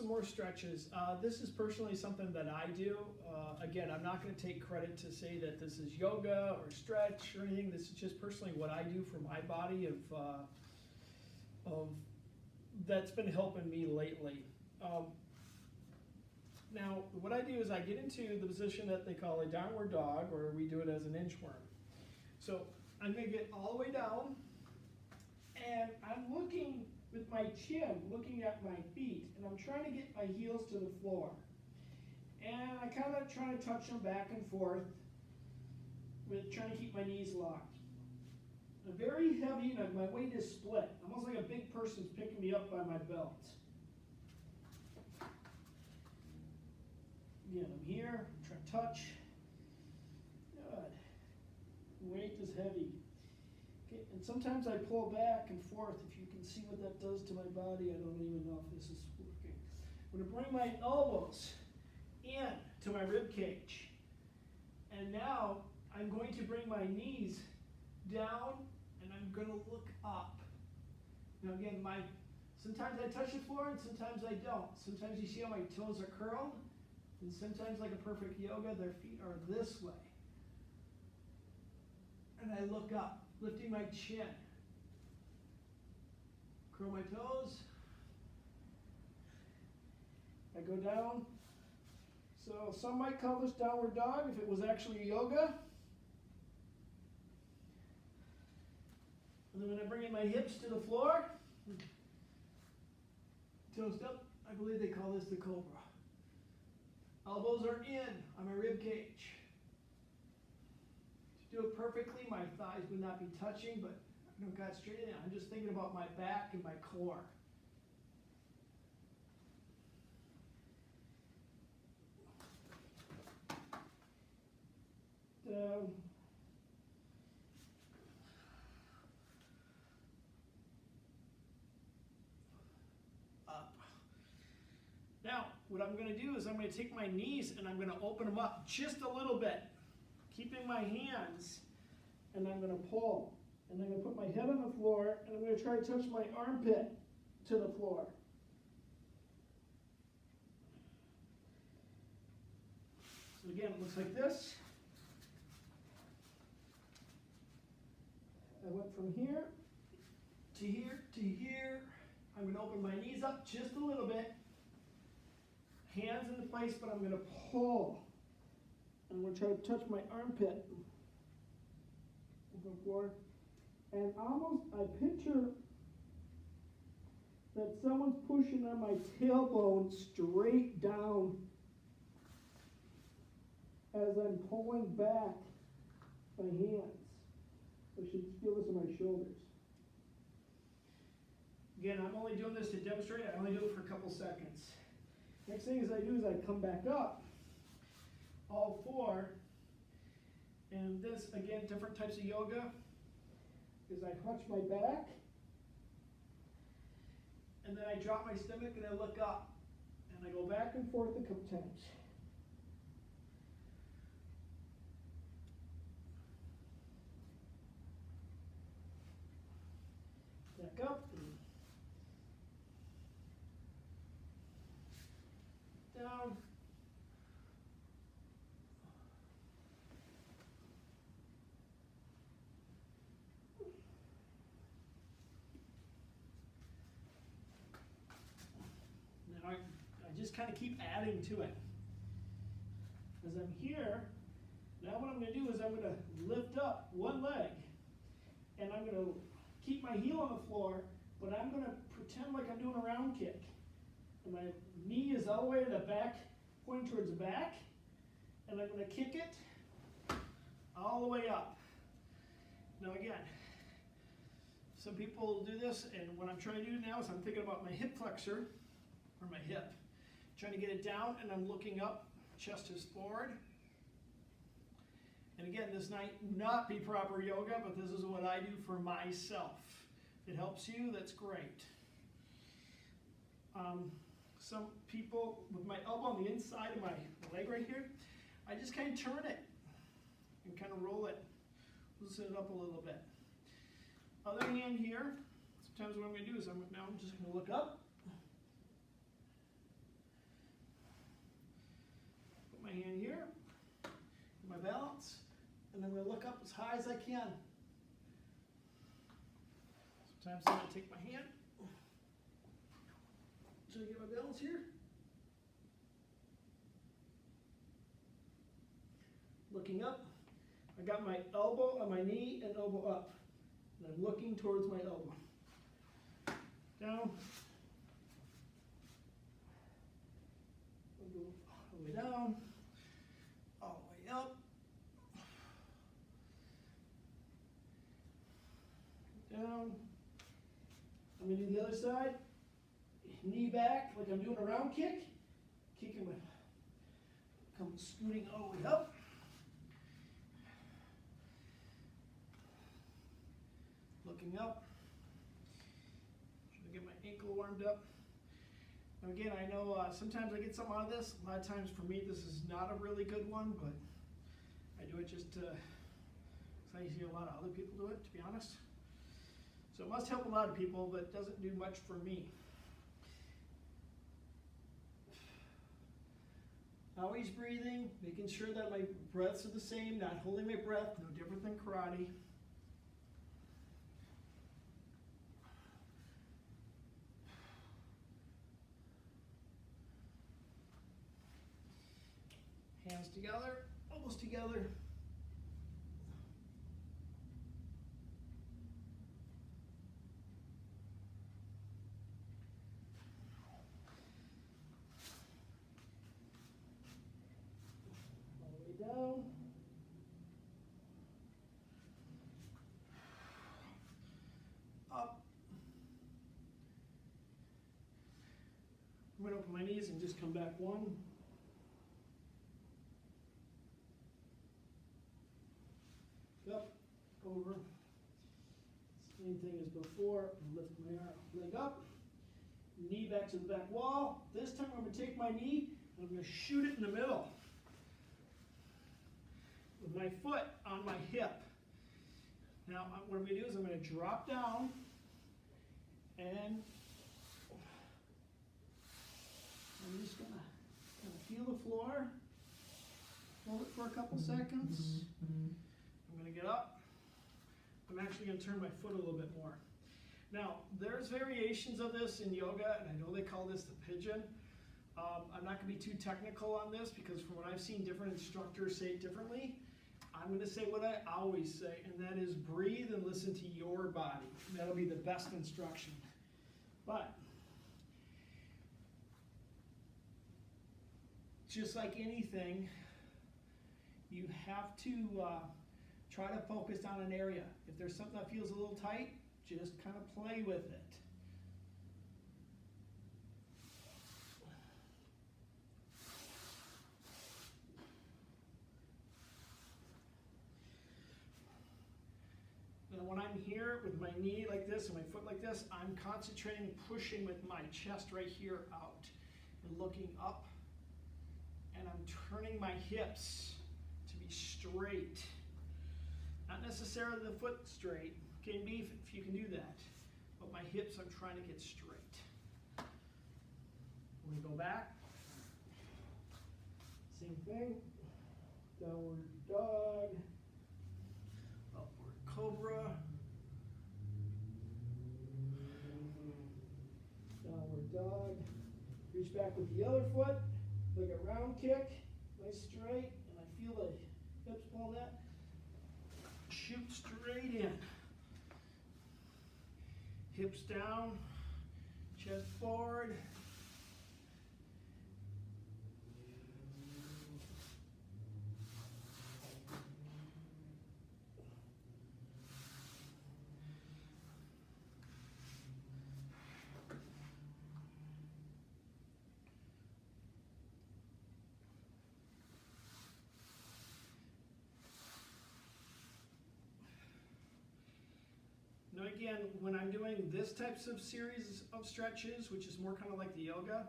some more stretches. This is personally something that I do. Again, I'm not going to take credit to say that this is yoga or stretch or anything. This is just personally what I do for my body of that's been helping me lately. Now, what I do is I get into the position that they call a downward dog, or we do it as an inchworm. So I'm going to get all the way down, and I'm looking with my chin, looking at my feet, and I'm trying to get my heels to the floor. And I kind of try to touch them back and forth with trying to keep my knees locked. I'm very heavy, and my weight is split, almost like a big person's picking me up by my belt. Again, I'm here, I'm trying to touch. Good. Weight is heavy. Okay, and sometimes I pull back and forth. If you can see what that does to my body, I don't even know if this is working. I'm going to bring my elbows in to my rib cage. And now I'm going to bring my knees down, and I'm going to look up. Now again, sometimes I touch the floor and sometimes I don't. Sometimes you see how my toes are curled, and sometimes, like a perfect yoga, their feet are this way. And I look up, lifting my chin. Curl my toes. I go down. So some might call this downward dog if it was actually yoga. And then when I bring in my hips to the floor, toes up, I believe they call this the cobra. Elbows are in on my rib cage. To do it perfectly, my thighs would not be touching, but I don't got straight in. I'm just thinking about my back and my core. Down. Up. Now, what I'm going to do is I'm going to take my knees and I'm going to open them up just a little bit, keeping my hands, and I'm going to pull. And I'm going to put my head on the floor, and I'm going to try to touch my armpit to the floor. So again, it looks like this. I went from here to here to here. I'm going to open my knees up just a little bit. Hands into place, but I'm going to pull. I'm going to try to touch my armpit. Floor. And almost, I picture that someone's pushing on my tailbone straight down as I'm pulling back my hands. I should feel this in my shoulders. Again, I'm only doing this to demonstrate. I only do it for a couple seconds. Next thing is I come back up, all four, and this, again, different types of yoga, is I hunch my back, and then I drop my stomach and I look up, and I go back and forth a couple times. Back up. Down. Now I just kind of keep adding to it. As I'm here, now what I'm going to do is I'm going to lift up one leg, and I'm going to keep my heel on the floor, but I'm going to pretend like I'm doing a round kick. And my knee is all the way to the back, pointing towards the back, and I'm going to kick it all the way up. Now again, some people do this, and what I'm trying to do now is I'm thinking about my hip flexor, or my hip, trying to get it down, and I'm looking up, chest is forward. And again, this might not be proper yoga, but this is what I do for myself. If it helps you, that's great. Some people, with my elbow on the inside of my leg right here, I just kind of turn it and kind of roll it, loosen it up a little bit. Other hand here, sometimes what I'm going to do is I'm just going to look up, going to look up as high as I can. Sometimes I'm going to take my hand, so I get my balance here. Looking up, I got my elbow on my knee and elbow up. And I'm looking towards my elbow. Down. I'll go all the way down, all the way up. Down. I'm going to do the other side. Knee back like I'm doing a round kick. Kicking my, come scooting all the way up. Looking up. Trying to get my ankle warmed up. Now again, I know sometimes I get something out of this. A lot of times for me, this is not a really good one, but I do it just to, because I see a lot of other people do it, to be honest. So it must help a lot of people, but it doesn't do much for me. Always breathing, making sure that my breaths are the same, not holding my breath, no different than karate. Hands together, almost together. Down. Up. I'm going to open my knees and just come back one. Up, over. Same thing as before. Lift my leg up. Knee back to the back wall. This time I'm going to take my knee and I'm going to shoot it in the middle. With my foot on my hip. Now what I'm going to do is I'm going to drop down and I'm just going to kind of feel the floor. Hold it for a couple seconds. I'm going to get up. I'm actually going to turn my foot a little bit more. Now there's variations of this in yoga, and I know they call this the pigeon. I'm not going to be too technical on this because from what I've seen different instructors say it differently. I'm going to say what I always say, and that is breathe and listen to your body. That'll be the best instruction. But just like anything, you have to try to focus on an area. If there's something that feels a little tight, just kind of play with it. When I'm here with my knee like this and my foot like this, I'm concentrating, pushing with my chest right here out and looking up, and I'm turning my hips to be straight. Not necessarily the foot straight, can be if you can do that, but my hips I'm trying to get straight. When we go back, same thing, downward dog. Cobra, downward dog, reach back with the other foot, like a round kick, nice straight, and I feel the hips pull that, shoot straight in, hips down, chest forward, Now again, when I'm doing this types of series of stretches, which is more kind of like the yoga,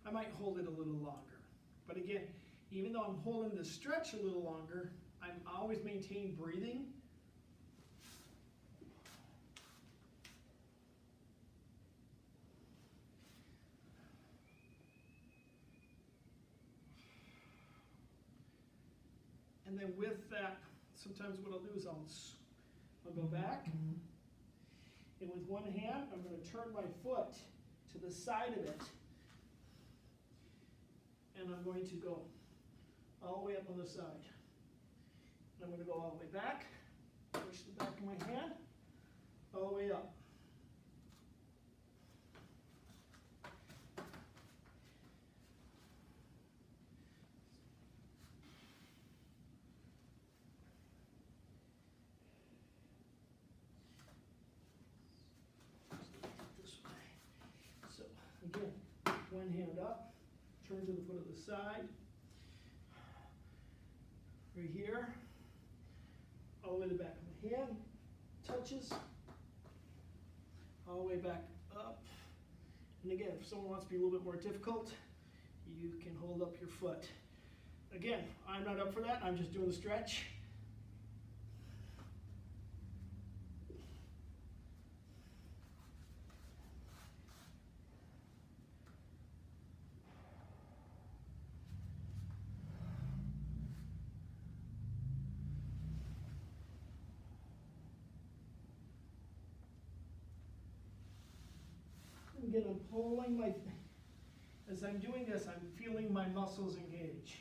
I might hold it a little longer. But again, even though I'm holding the stretch a little longer, I'm always maintaining breathing. And then with that sometimes what I'll do is I'll go back, and with one hand, I'm going to turn my foot to the side of it, and I'm going to go all the way up on the side. And I'm going to go all the way back, push the back of my hand, all the way up. This way. So again, one hand up, turn to the foot of the side, right here, all the way to the back of the hand, touches, all the way back up. And again, if someone wants to be a little bit more difficult, you can hold up your foot. Again, I'm not up for that, I'm just doing the stretch. Again, I'm pulling as I'm doing this, I'm feeling my muscles engage.